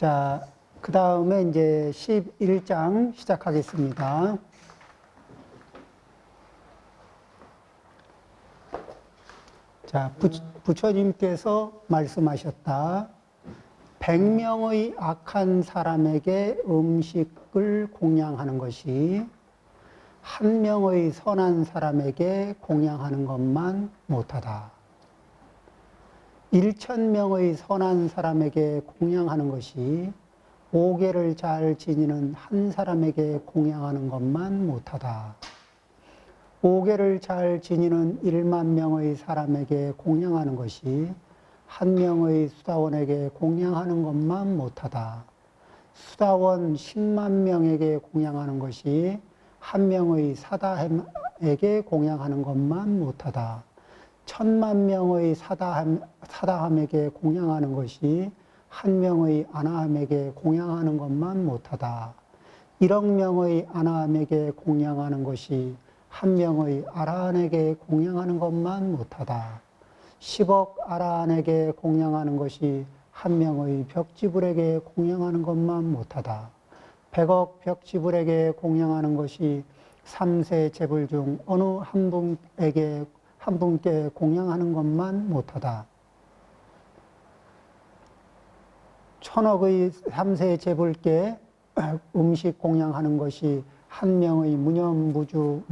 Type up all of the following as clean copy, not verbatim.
자, 그 다음에 이제 11장 시작하겠습니다. 자, 부처님께서 말씀하셨다. 100명의 악한 사람에게 음식을 공양하는 것이 한 명의 선한 사람에게 공양하는 것만 못하다. 1000명의 선한 사람에게 공양하는 것이 5계를 잘 지니는 한 사람에게 공양하는 것만 못하다. 5계를 잘 지니는 1만 명의 사람에게 공양하는 것이 한 명의 수다원에게 공양하는 것만 못하다. 수다원 10만 명에게 공양하는 것이 한 명의 사다함에게 공양하는 것만 못하다. 1000만 명의 사다함에게 공양하는 것이 한 명의 아나함에게 공양하는 것만 못하다. 1억 명의 아나함에게 공양하는 것이 한 명의 아라한에게 공양하는 것만 못하다. 10억 아라한에게 공양하는 것이 한 명의 벽지불에게 공양하는 것만 못하다. 100억 벽지불에게 공양하는 것이 3세 재불 중 어느 한 분께 공양하는 것만 못하다. 1000억의 3세 재불께 음식 공양하는 것이 한 명의 무념무중의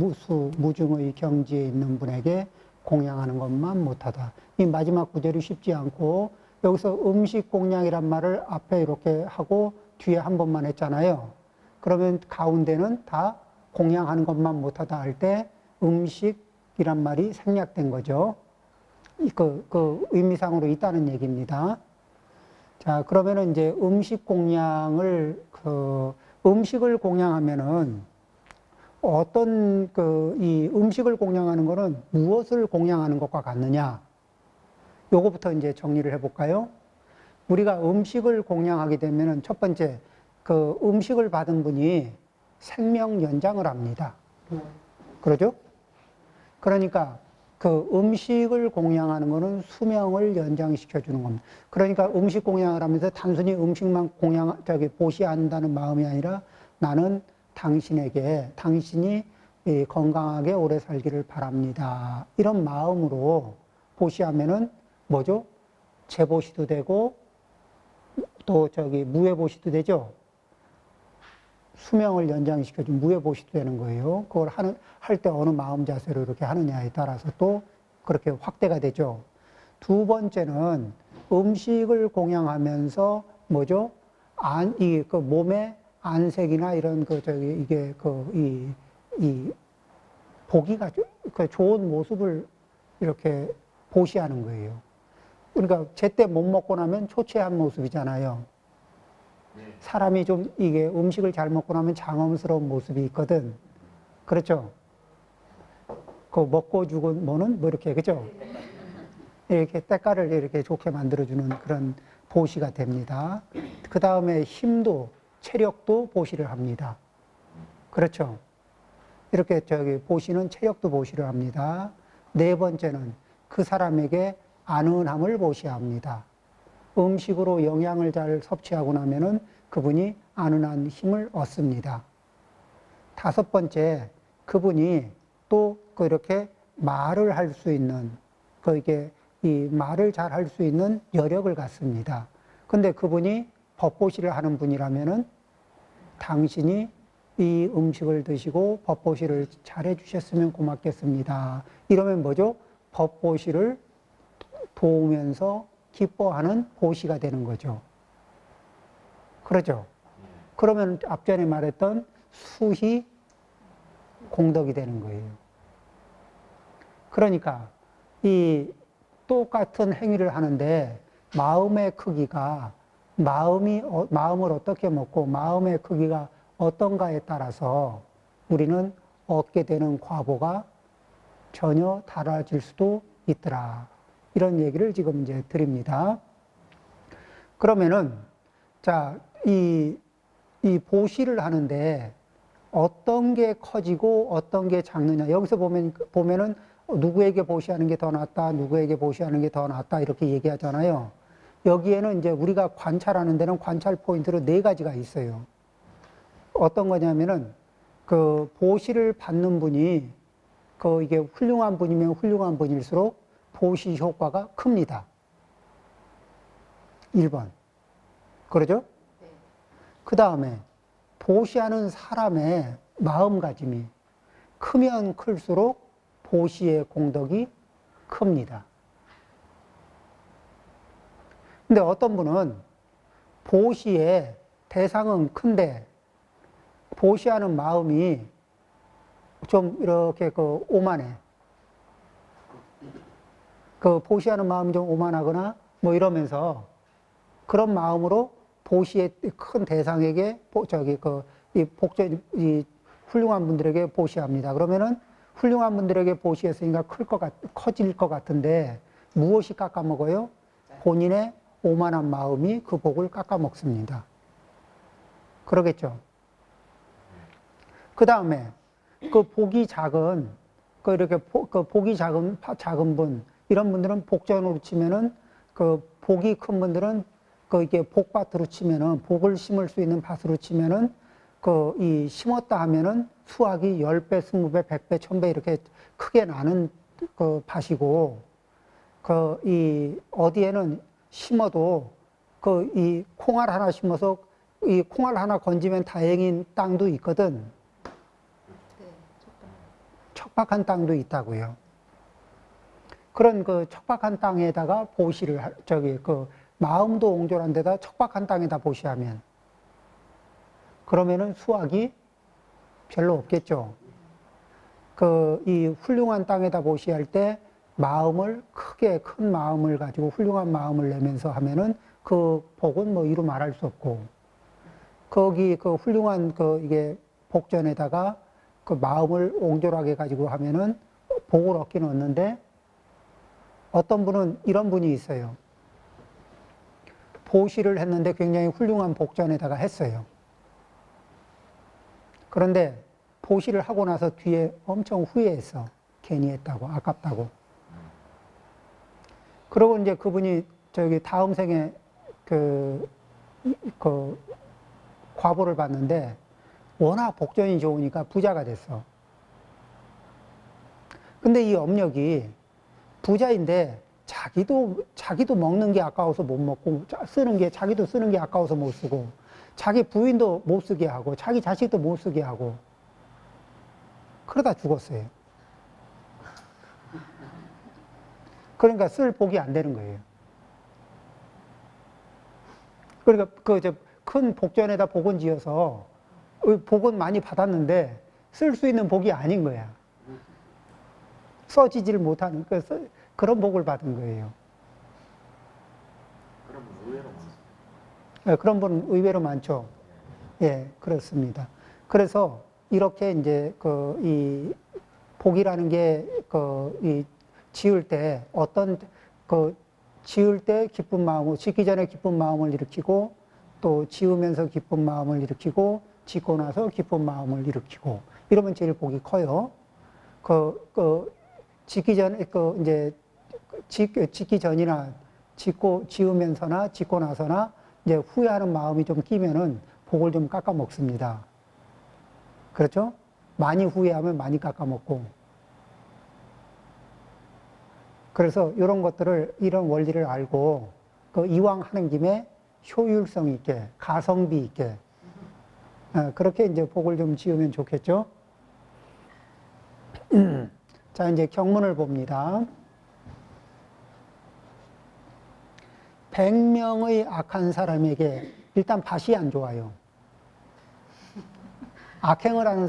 경지에 있는 분에게 공양하는 것만 못하다. 이 마지막 구절이 쉽지 않고 여기서 음식 공양이란 말을 앞에 이렇게 하고 뒤에 한 번만 했잖아요. 그러면 가운데는 다 공양하는 것만 못하다 할 때 음식이란 말이 생략된 거죠. 그 의미상으로 있다는 얘기입니다. 자, 그러면은 이제 음식을 공양하면은 이 음식을 공양하는 거는 무엇을 공양하는 것과 같느냐? 요거부터 이제 정리를 해볼까요? 우리가 음식을 공양하게 되면은 첫 번째, 그 음식을 받은 분이 생명 연장을 합니다. 그러죠? 그러니까 그 음식을 공양하는 거는 수명을 연장시켜 주는 겁니다. 그러니까 음식 공양을 하면서 단순히 음식만 보시한다는 마음이 아니라 나는 당신이 건강하게 오래 살기를 바랍니다. 이런 마음으로 보시하면은 뭐죠? 재보시도 되고 또 무해보시도 되죠? 수명을 연장시켜준 무해보시도 되는 거예요. 그걸 할 때 어느 마음 자세로 이렇게 하느냐에 따라서 또 그렇게 확대가 되죠. 두 번째는 음식을 공양하면서 뭐죠? 몸의 안색이나 이런 보기가 좋은 모습을 이렇게 보시하는 거예요. 그러니까 제때 못 먹고 나면 초췌한 모습이잖아요. 사람이 음식을 잘 먹고 나면 장엄스러운 모습이 있거든. 그렇죠? 그 먹고 죽은 뭐는 이렇게, 그죠? 이렇게 때깔을 이렇게 좋게 만들어주는 그런 보시가 됩니다. 그 다음에 체력도 보시를 합니다. 그렇죠? 이렇게 보시는 체력도 보시를 합니다. 네 번째는 그 사람에게 안은함을 보시합니다. 음식으로 영양을 잘 섭취하고 나면은 그분이 안은한 힘을 얻습니다. 다섯 번째, 그분이 또 이렇게 말을 할 수 있는, 말을 잘 할 수 있는 여력을 갖습니다. 근데 그분이 법보시를 하는 분이라면은 당신이 이 음식을 드시고 법보시를 잘 해주셨으면 고맙겠습니다. 이러면 뭐죠? 법보시를 도우면서 기뻐하는 보시가 되는 거죠. 그렇죠? 그러면 앞전에 말했던 수희 공덕이 되는 거예요. 그러니까 이 똑같은 행위를 하는데 마음의 크기가 마음을 어떻게 먹고 마음의 크기가 어떤가에 따라서 우리는 얻게 되는 과보가 전혀 달라질 수도 있더라. 이런 얘기를 지금 이제 드립니다. 그러면은, 자, 이 보시를 하는데 어떤 게 커지고 어떤 게 작느냐. 여기서 보면은 누구에게 보시하는 게 더 낫다, 누구에게 보시하는 게 더 낫다, 이렇게 얘기하잖아요. 여기에는 이제 우리가 관찰하는 데는 관찰 포인트로 네 가지가 있어요. 어떤 거냐면은 그 보시를 받는 분이 그 이게 훌륭한 분이면 훌륭한 분일수록 보시 효과가 큽니다. 1번. 그러죠? 그 다음에 보시하는 사람의 마음가짐이 크면 클수록 보시의 공덕이 큽니다. 근데 어떤 분은 보시의 대상은 큰데 보시하는 마음이 좀 이렇게 그 오만해. 그 보시하는 마음이 좀 오만하거나 뭐 이러면서 그런 마음으로 보시의 큰 대상에게 이 훌륭한 분들에게 보시합니다. 그러면은 훌륭한 분들에게 보시했으니까 커질 것 같은데 무엇이 깎아먹어요? 본인의 오만한 마음이 그 복을 깎아먹습니다. 그러겠죠. 그 다음에 그 복이 작은 그 이렇게 그 복이 작은 분 이런 분들은 복전으로 치면은 그 복이 큰 분들은 그 이게 복밭으로 치면은 복을 심을 수 있는 밭으로 치면은 그 이 심었다 하면은 수확이 10배, 20배, 100배, 1000배 이렇게 크게 나는 그 밭이고 그 이 어디에는 심어도 그 이 콩알 하나 심어서 이 콩알 하나 건지면 다행인 땅도 있거든. 척박한 땅도 있다고요. 그런 그 척박한 땅에다가 보시를 그 마음도 옹졸한 데다 척박한 땅에다 보시하면 그러면은 수확이 별로 없겠죠. 그 이 훌륭한 땅에다 보시할 때 마음을 크게 큰 마음을 가지고 훌륭한 마음을 내면서 하면은 그 복은 뭐 이루 말할 수 없고 거기 그 훌륭한 그 이게 복전에다가 그 마음을 옹졸하게 가지고 하면은 복을 얻기는 얻는데 어떤 분은 이런 분이 있어요. 보시를 했는데 굉장히 훌륭한 복전에다가 했어요. 그런데 보시를 하고 나서 뒤에 엄청 후회했어. 괜히 했다고, 아깝다고. 그러고 이제 그분이 저기 다음 생에 그 과보를 받는데 워낙 복전이 좋으니까 부자가 됐어. 근데 이 업력이 부자인데 자기도 먹는 게 아까워서 못 먹고 자기도 쓰는 게 아까워서 못 쓰고 자기 부인도 못 쓰게 하고 자기 자식도 못 쓰게 하고 그러다 죽었어요. 그러니까 쓸 복이 안 되는 거예요. 그러니까 큰 복전에다 복은 지어서 복은 많이 받았는데 쓸 수 있는 복이 아닌 거야. 써지질 못하는 그런 복을 받은 거예요. 그런 분 의외로 많습니다. 네, 그런 분은 의외로 많죠. 예, 그렇습니다. 그래서 이렇게 이제 이 복이라는 게 이 지을 때 지을 때 기쁜 마음을 짓기 전에 기쁜 마음을 일으키고 또 지으면서 기쁜 마음을 일으키고 짓고 나서 기쁜 마음을 일으키고 이러면 제일 복이 커요. 짓기 전에 이제 짓기 전이나 지으면서나 짓고 나서나 이제 후회하는 마음이 좀 끼면은 복을 좀 깎아 먹습니다. 그렇죠? 많이 후회하면 많이 깎아 먹고. 그래서 이런 것들을, 이런 원리를 알고, 이왕 하는 김에 효율성 있게, 가성비 있게, 그렇게 이제 복을 좀 지으면 좋겠죠? 자, 이제 경문을 봅니다. 100명의 악한 사람에게 일단 밭이 안 좋아요. 악행을 하는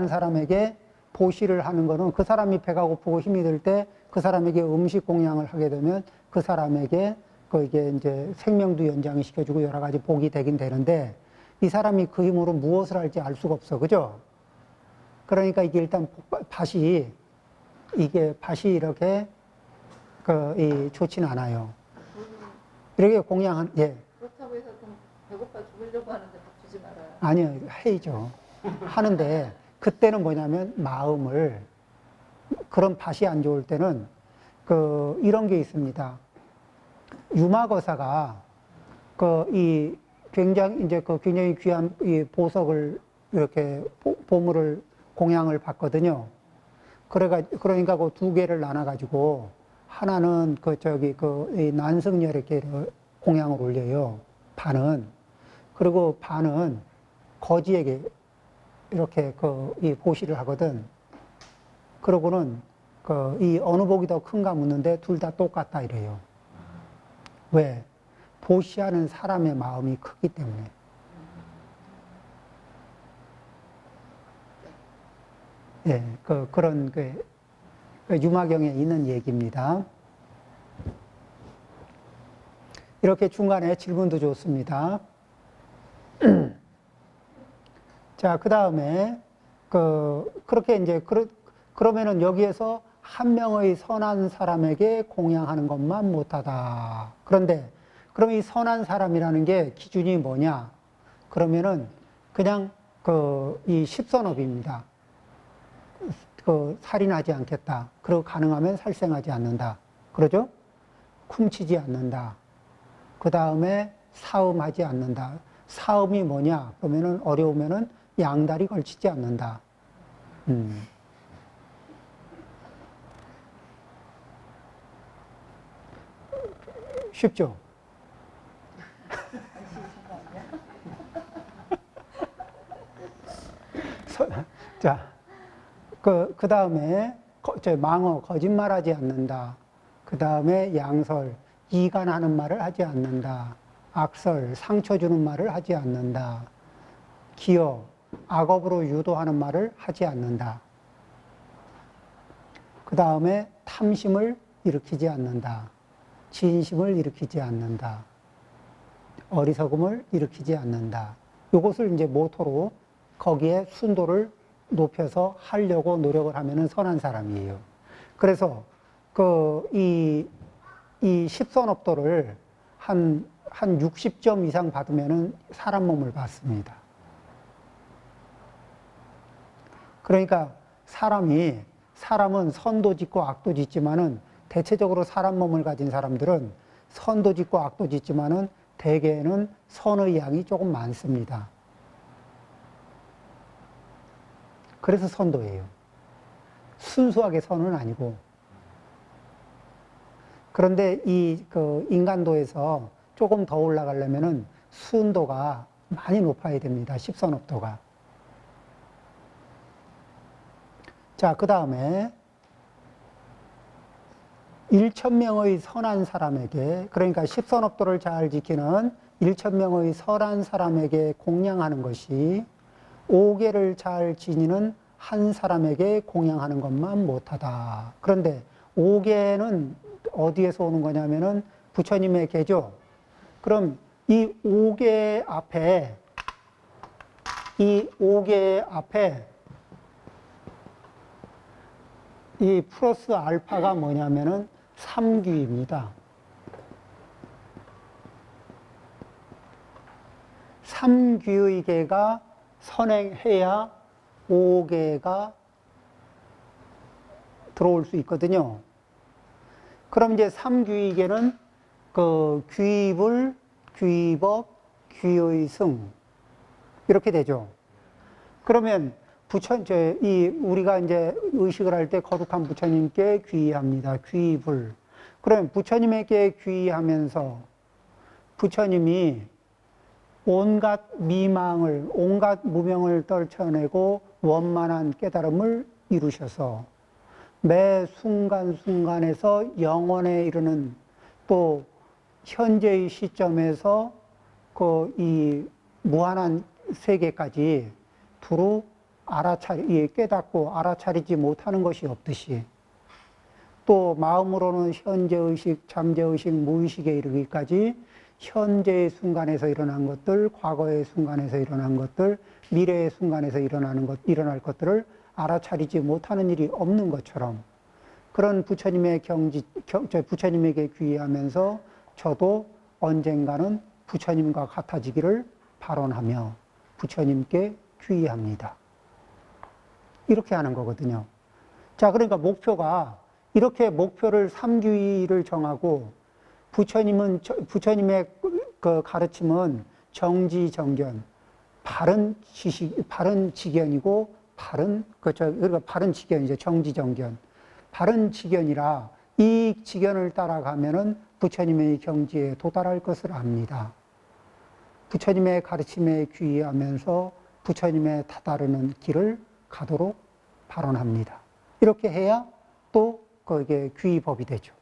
사람에게 보시를 하는 거는 그 사람이 배가 고프고 힘이 들 때 그 사람에게 음식 공양을 하게 되면 그 사람에게 이게 이제 생명도 연장을 시켜주고 여러 가지 복이 되긴 되는데 이 사람이 그 힘으로 무엇을 할지 알 수가 없어. 그죠? 그러니까 이게 일단 밭이 이렇게 좋진 않아요. 이렇게 공양한, 예. 그렇다고 해서 좀 배고파 죽으려고 하는데 밥 주지 말아요. 아니요, 해야죠. 하는데, 그때는 뭐냐면, 그런 밭이 안 좋을 때는, 이런 게 있습니다. 유마거사가 굉장히 귀한 이 보석을 이렇게 보물을 공양을 받거든요. 그러니까 그 두 개를 나눠가지고 하나는 이 난승열에게 공양을 올려요. 반은. 그리고 반은 거지에게 이렇게 이 보시를 하거든. 그러고는 이 어느 복이 더 큰가 묻는데 둘 다 똑같다 이래요. 왜? 보시하는 사람의 마음이 크기 때문에. 예, 그런 유마경에 있는 얘기입니다. 이렇게 중간에 질문도 좋습니다. 자, 그 다음에, 그렇게 이제, 그러면은 여기에서 한 명의 선한 사람에게 공양하는 것만 못하다. 그런데, 그럼 이 선한 사람이라는 게 기준이 뭐냐? 그러면은, 그냥 이 십선업입니다. 살인하지 않겠다. 그리고 가능하면 살생하지 않는다. 그러죠? 훔치지 않는다. 그 다음에 사음하지 않는다. 사음이 뭐냐? 그러면은 어려우면은 양다리 걸치지 않는다. 쉽죠? 자, 그 다음에, 망어, 거짓말하지 않는다. 그 다음에 양설, 이간하는 말을 하지 않는다. 악설, 상처 주는 말을 하지 않는다. 기어, 악업으로 유도하는 말을 하지 않는다. 그 다음에 탐심을 일으키지 않는다. 진심을 일으키지 않는다. 어리석음을 일으키지 않는다. 이것을 이제 모토로 거기에 순도를 높여서 하려고 노력을 하면은 선한 사람이에요. 그래서 이 십선업도를 한 60점 이상 받으면은 사람 몸을 받습니다. 그러니까 사람은 선도 짓고 악도 짓지만은 대체적으로 사람 몸을 가진 사람들은 선도 짓고 악도 짓지만은 대개는 선의 양이 조금 많습니다. 그래서 선도예요. 순수하게 선은 아니고. 그런데 인간도에서 조금 더 올라가려면은 순도가 많이 높아야 됩니다. 십선업도가. 자, 그 다음에 1,000명의 선한 사람에게, 그러니까 십선업도를 잘 지키는 1,000명의 선한 사람에게 공양하는 것이 5계를 잘 지니는 한 사람에게 공양하는 것만 못하다. 그런데 5계는 어디에서 오는 거냐면은 부처님의 계죠. 그럼 이 5계 앞에 이 플러스 알파가 뭐냐면은 3귀입니다. 3귀의 계가 선행해야 5계가 들어올 수 있거든요. 그럼 이제 3귀의 계는 귀불, 귀법, 귀의승 이렇게 되죠. 그러면 우리가 이제 의식을 할 때 거룩한 부처님께 귀의합니다. 귀불. 그럼 부처님에게 귀의하면서 부처님이 온갖 미망을, 온갖 무명을 떨쳐내고 원만한 깨달음을 이루셔서 매 순간순간에서 영원에 이르는 또 현재의 시점에서 이 무한한 세계까지 두루 깨닫고 알아차리지 못하는 것이 없듯이 또 마음으로는 현재의식, 잠재의식, 무의식에 이르기까지 현재의 순간에서 일어난 것들, 과거의 순간에서 일어난 것들, 미래의 순간에서 일어날 것들을 알아차리지 못하는 일이 없는 것처럼 그런 부처님에게 귀의하면서 저도 언젠가는 부처님과 같아지기를 발언하며 부처님께 귀의합니다. 이렇게 하는 거거든요. 자, 그러니까 목표가 이렇게 목표를 3귀를 정하고 부처님의 그 가르침은 정지정견, 바른 지식, 바른 지견이고, 그러니까 바른 지견이죠. 정지정견. 바른 지견이라 이 지견을 따라가면은 부처님의 경지에 도달할 것을 압니다. 부처님의 가르침에 귀의하면서 부처님의 다다르는 길을 가도록 발언합니다. 이렇게 해야 또 그게 귀의법이 되죠.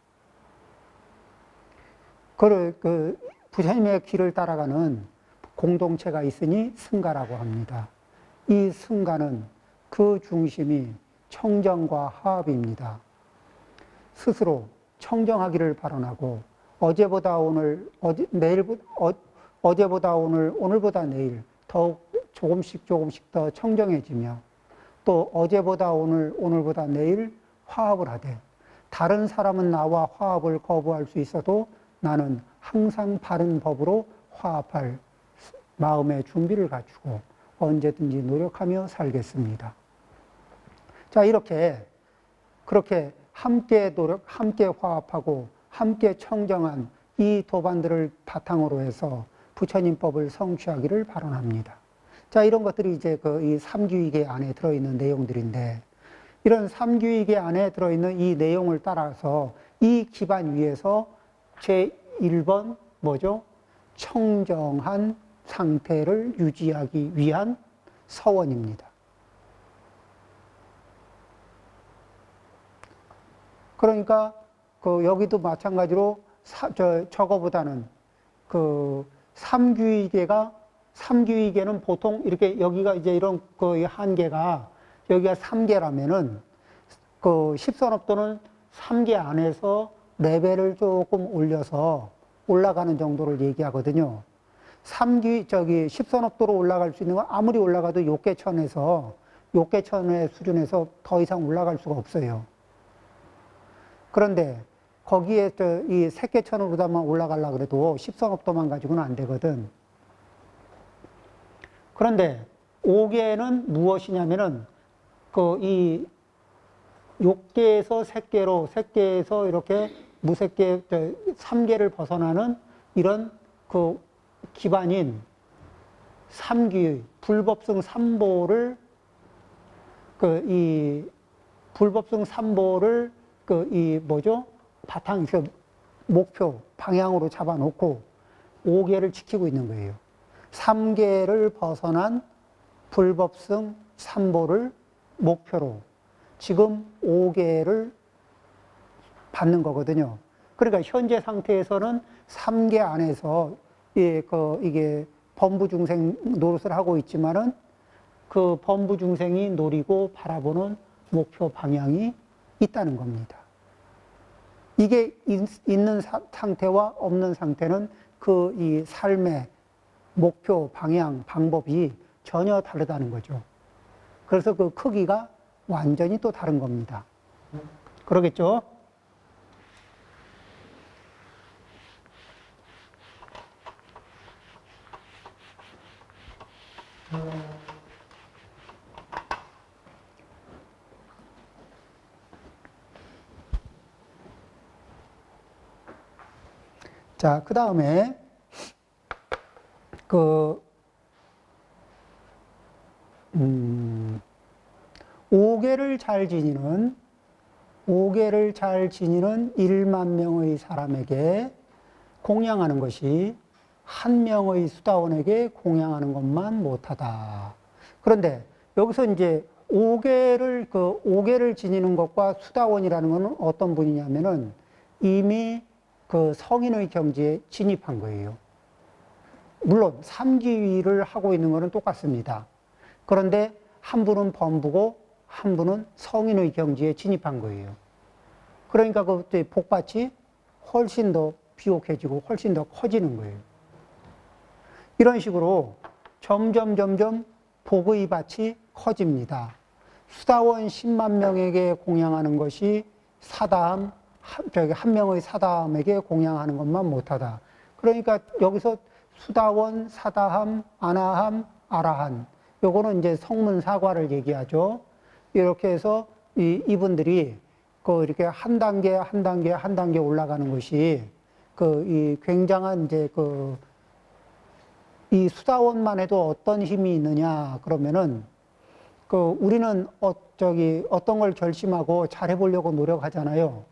그 부처님의 길을 따라가는 공동체가 있으니 승가라고 합니다. 이 승가는 그 중심이 청정과 화합입니다. 스스로 청정하기를 발언하고 어제보다 오늘, 어제보다 오늘, 오늘보다 내일 더욱 조금씩 더 청정해지며 또 어제보다 오늘, 오늘보다 내일 화합을 하되 다른 사람은 나와 화합을 거부할 수 있어도 나는 항상 바른 법으로 화합할 마음의 준비를 갖추고 언제든지 노력하며 살겠습니다. 자, 그렇게 함께 함께 화합하고 함께 청정한 이 도반들을 바탕으로 해서 부처님법을 성취하기를 발언합니다. 자, 이런 것들이 이제 이 삼규이계 안에 들어있는 내용들인데, 이런 삼규이계 안에 들어있는 이 내용을 따라서 이 기반 위에서 제1번 뭐죠? 청정한 상태를 유지하기 위한 서원입니다. 그러니까 여기도 마찬가지로 저거보다는 삼규이계는 보통 이렇게 여기가 이제 이런 한계가 여기가 3개라면은 십선업도는 3개 안에서 레벨을 조금 올려서 올라가는 정도를 얘기하거든요. 십선업도로 올라갈 수 있는 건 아무리 올라가도 욕계천의 수준에서 더 이상 올라갈 수가 없어요. 그런데 거기에 이 색계천으로다만 올라가려고 그래도 십선업도만 가지고는 안 되거든. 그런데 5계는 무엇이냐면은 이 욕계에서 색계에서 이렇게 무색계 3계를 벗어나는 이런 기반인 삼규 불법성 삼보를 불법성 삼보를 목표 방향으로 잡아놓고 5계를 지키고 있는 거예요. 3계를 벗어난 불법성 삼보를 목표로 지금 5계를 받는 거거든요. 그러니까 현재 상태에서는 3계 안에서 이게 범부중생 노릇을 하고 있지만은 그 범부중생이 노리고 바라보는 목표 방향이 있다는 겁니다. 이게 있는 상태와 없는 상태는 이 삶의 목표, 방향, 방법이 전혀 다르다는 거죠. 그래서 그 크기가 완전히 또 다른 겁니다. 그러겠죠? 자, 그 다음에, 5계를 잘 지니는 1만 명의 사람에게 공양하는 것이 한 명의 수다원에게 공양하는 것만 못하다. 그런데 여기서 이제 5계를 지니는 것과 수다원이라는 것은 어떤 분이냐면은 이미 성인의 경지에 진입한 거예요. 물론 삼기위를 하고 있는 것은 똑같습니다. 그런데 한 분은 범부고 한 분은 성인의 경지에 진입한 거예요. 그러니까 그때 복밭이 훨씬 더 비옥해지고 훨씬 더 커지는 거예요. 이런 식으로 점점 복의 밭이 커집니다. 수다원 10만 명에게 공양하는 것이 사다함, 한 명의 사다함에게 공양하는 것만 못하다. 그러니까 여기서 수다원, 사다함, 아나함, 아라한, 요거는 이제 성문사과를 얘기하죠. 이렇게 해서 이분들이 이렇게 한 단계 올라가는 것이 이 굉장한 이제 이 수다원만 해도 어떤 힘이 있느냐 그러면은 우리는 어떤 걸 결심하고 잘해보려고 노력하잖아요.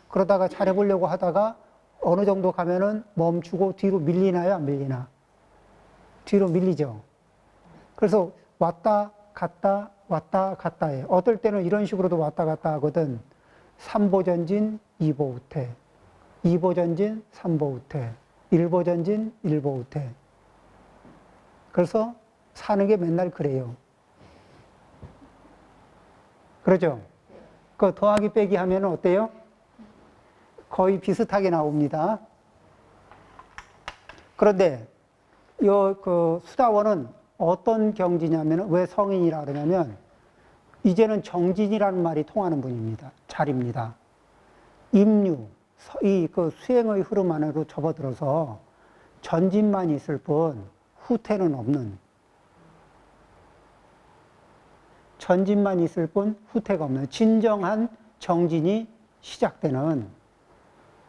그러다가 잘해보려고 하다가 어느 정도 가면은 멈추고 뒤로 밀리나요, 안 밀리나? 뒤로 밀리죠. 그래서 왔다 갔다 해. 어떨 때는 이런 식으로도 왔다 갔다 하거든. 3보 전진, 2보 후퇴. 2보 전진, 3보 후퇴. 1보 전진, 1보 후퇴. 그래서 사는 게 맨날 그래요. 그러죠? 그 더하기 빼기 하면 어때요? 거의 비슷하게 나옵니다. 그런데 수다원은 어떤 경지냐면, 왜 성인이라 그러냐면, 이제는 정진이라는 말이 통하는 분입니다. 잘입니다. 임류, 수행의 흐름 안으로 접어들어서 전진만 있을 뿐 후퇴는 없는, 전진만 있을 뿐 후퇴가 없는 진정한 정진이 시작되는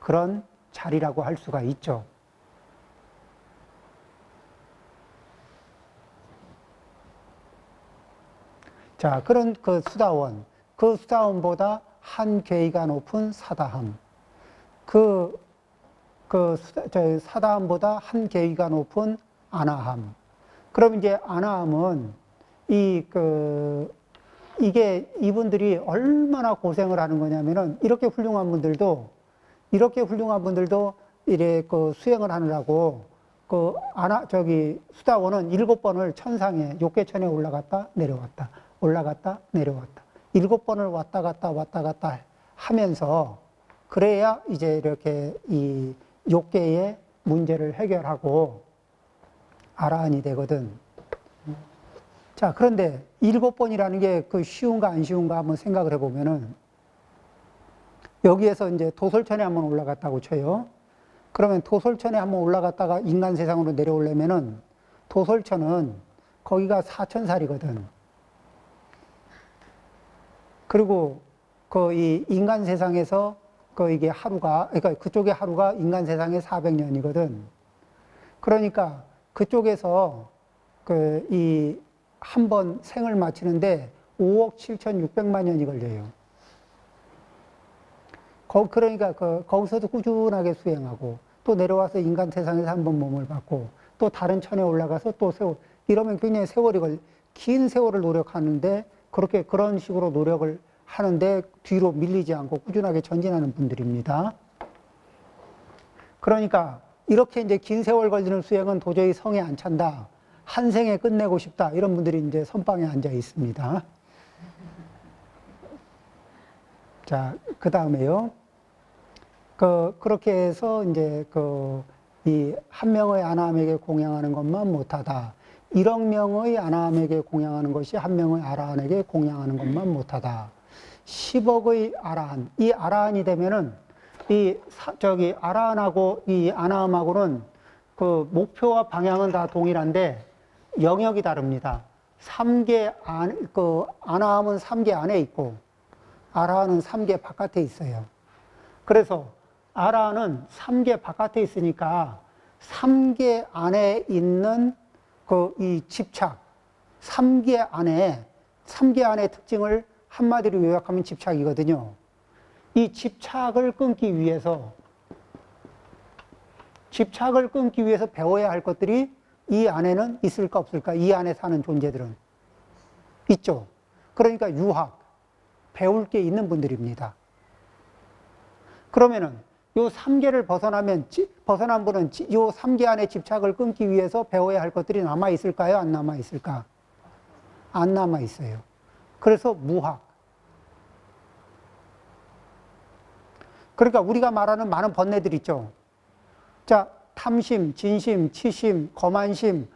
그런 자리라고 할 수가 있죠. 자, 그런 그 수다원보다 한 계위가 높은 사다함, 사다함보다 한 계위가 높은 아나함. 그럼 이제 아나함은 이게 이분들이 얼마나 고생을 하는 거냐면은 이렇게 훌륭한 분들도 이래 수행을 하느라고 수다원은 7번을 천상에 욕계천에 올라갔다 내려왔다 7번을 왔다 갔다 하면서 그래야 이제 이렇게 이 욕계의 문제를 해결하고 아라한이 되거든. 자, 그런데 7번이라는 게 쉬운가 안 쉬운가 한번 생각을 해보면은 여기에서 이제 도솔천에 한번 올라갔다고 쳐요. 그러면 도솔천에 한번 올라갔다가 인간 세상으로 내려오려면은 도솔천은 거기가 4천살이거든. 그리고 이 인간 세상에서 이게 그러니까 그쪽의 하루가 인간 세상의 400년이거든. 그러니까 그쪽에서 이 한 번 생을 마치는데 5억 7,600만 년이 걸려요. 그러니까 거기서도 꾸준하게 수행하고 또 내려와서 인간 세상에서 한 번 몸을 받고 또 다른 천에 올라가서 또 이러면 굉장히 긴 세월을 노력하는데 그런 식으로 노력을 하는데 뒤로 밀리지 않고 꾸준하게 전진하는 분들입니다. 그러니까 이렇게 이제 긴 세월 걸리는 수행은 도저히 성에 안 찬다. 한 생에 끝내고 싶다. 이런 분들이 이제 선방에 앉아 있습니다. 자, 그 다음에요. 그렇게 해서 이제 이 한 명의 아나함에게 공양하는 것만 못하다. 1억 명의 아나함에게 공양하는 것이 한 명의 아라한에게 공양하는 것만 못하다. 10억의 아라한. 이 아라한이 되면은 아라한하고 이 아나함하고는 목표와 방향은 다 동일한데 영역이 다릅니다. 3개 아나함은 3개 안에 있고 아라한은 3개 바깥에 있어요. 그래서 아라한은 3개 바깥에 있으니까 3개 안에 있는 이 집착, 3개 안의 특징을 한마디로 요약하면 집착이거든요. 이 집착을 끊기 위해서 배워야 할 것들이 이 안에는 있을까 없을까? 이 안에 사는 존재들은 있죠. 그러니까 배울 게 있는 분들입니다. 그러면은 요 3개를 벗어난 분은 요 3개 안에 집착을 끊기 위해서 배워야 할 것들이 남아 있을까요? 안 남아 있을까? 안 남아 있어요. 그래서 무학. 그러니까 우리가 말하는 많은 번뇌들 있죠. 자, 탐심, 진심, 치심, 거만심,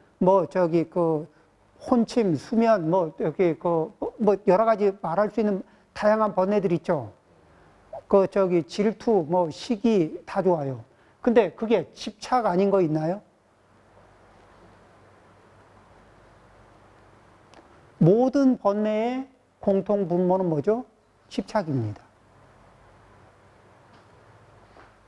혼침, 수면, 여러 가지 말할 수 있는 다양한 번뇌들 있죠. 질투, 시기 다 좋아요. 근데 그게 집착 아닌 거 있나요? 모든 번뇌의 공통 분모는 뭐죠? 집착입니다.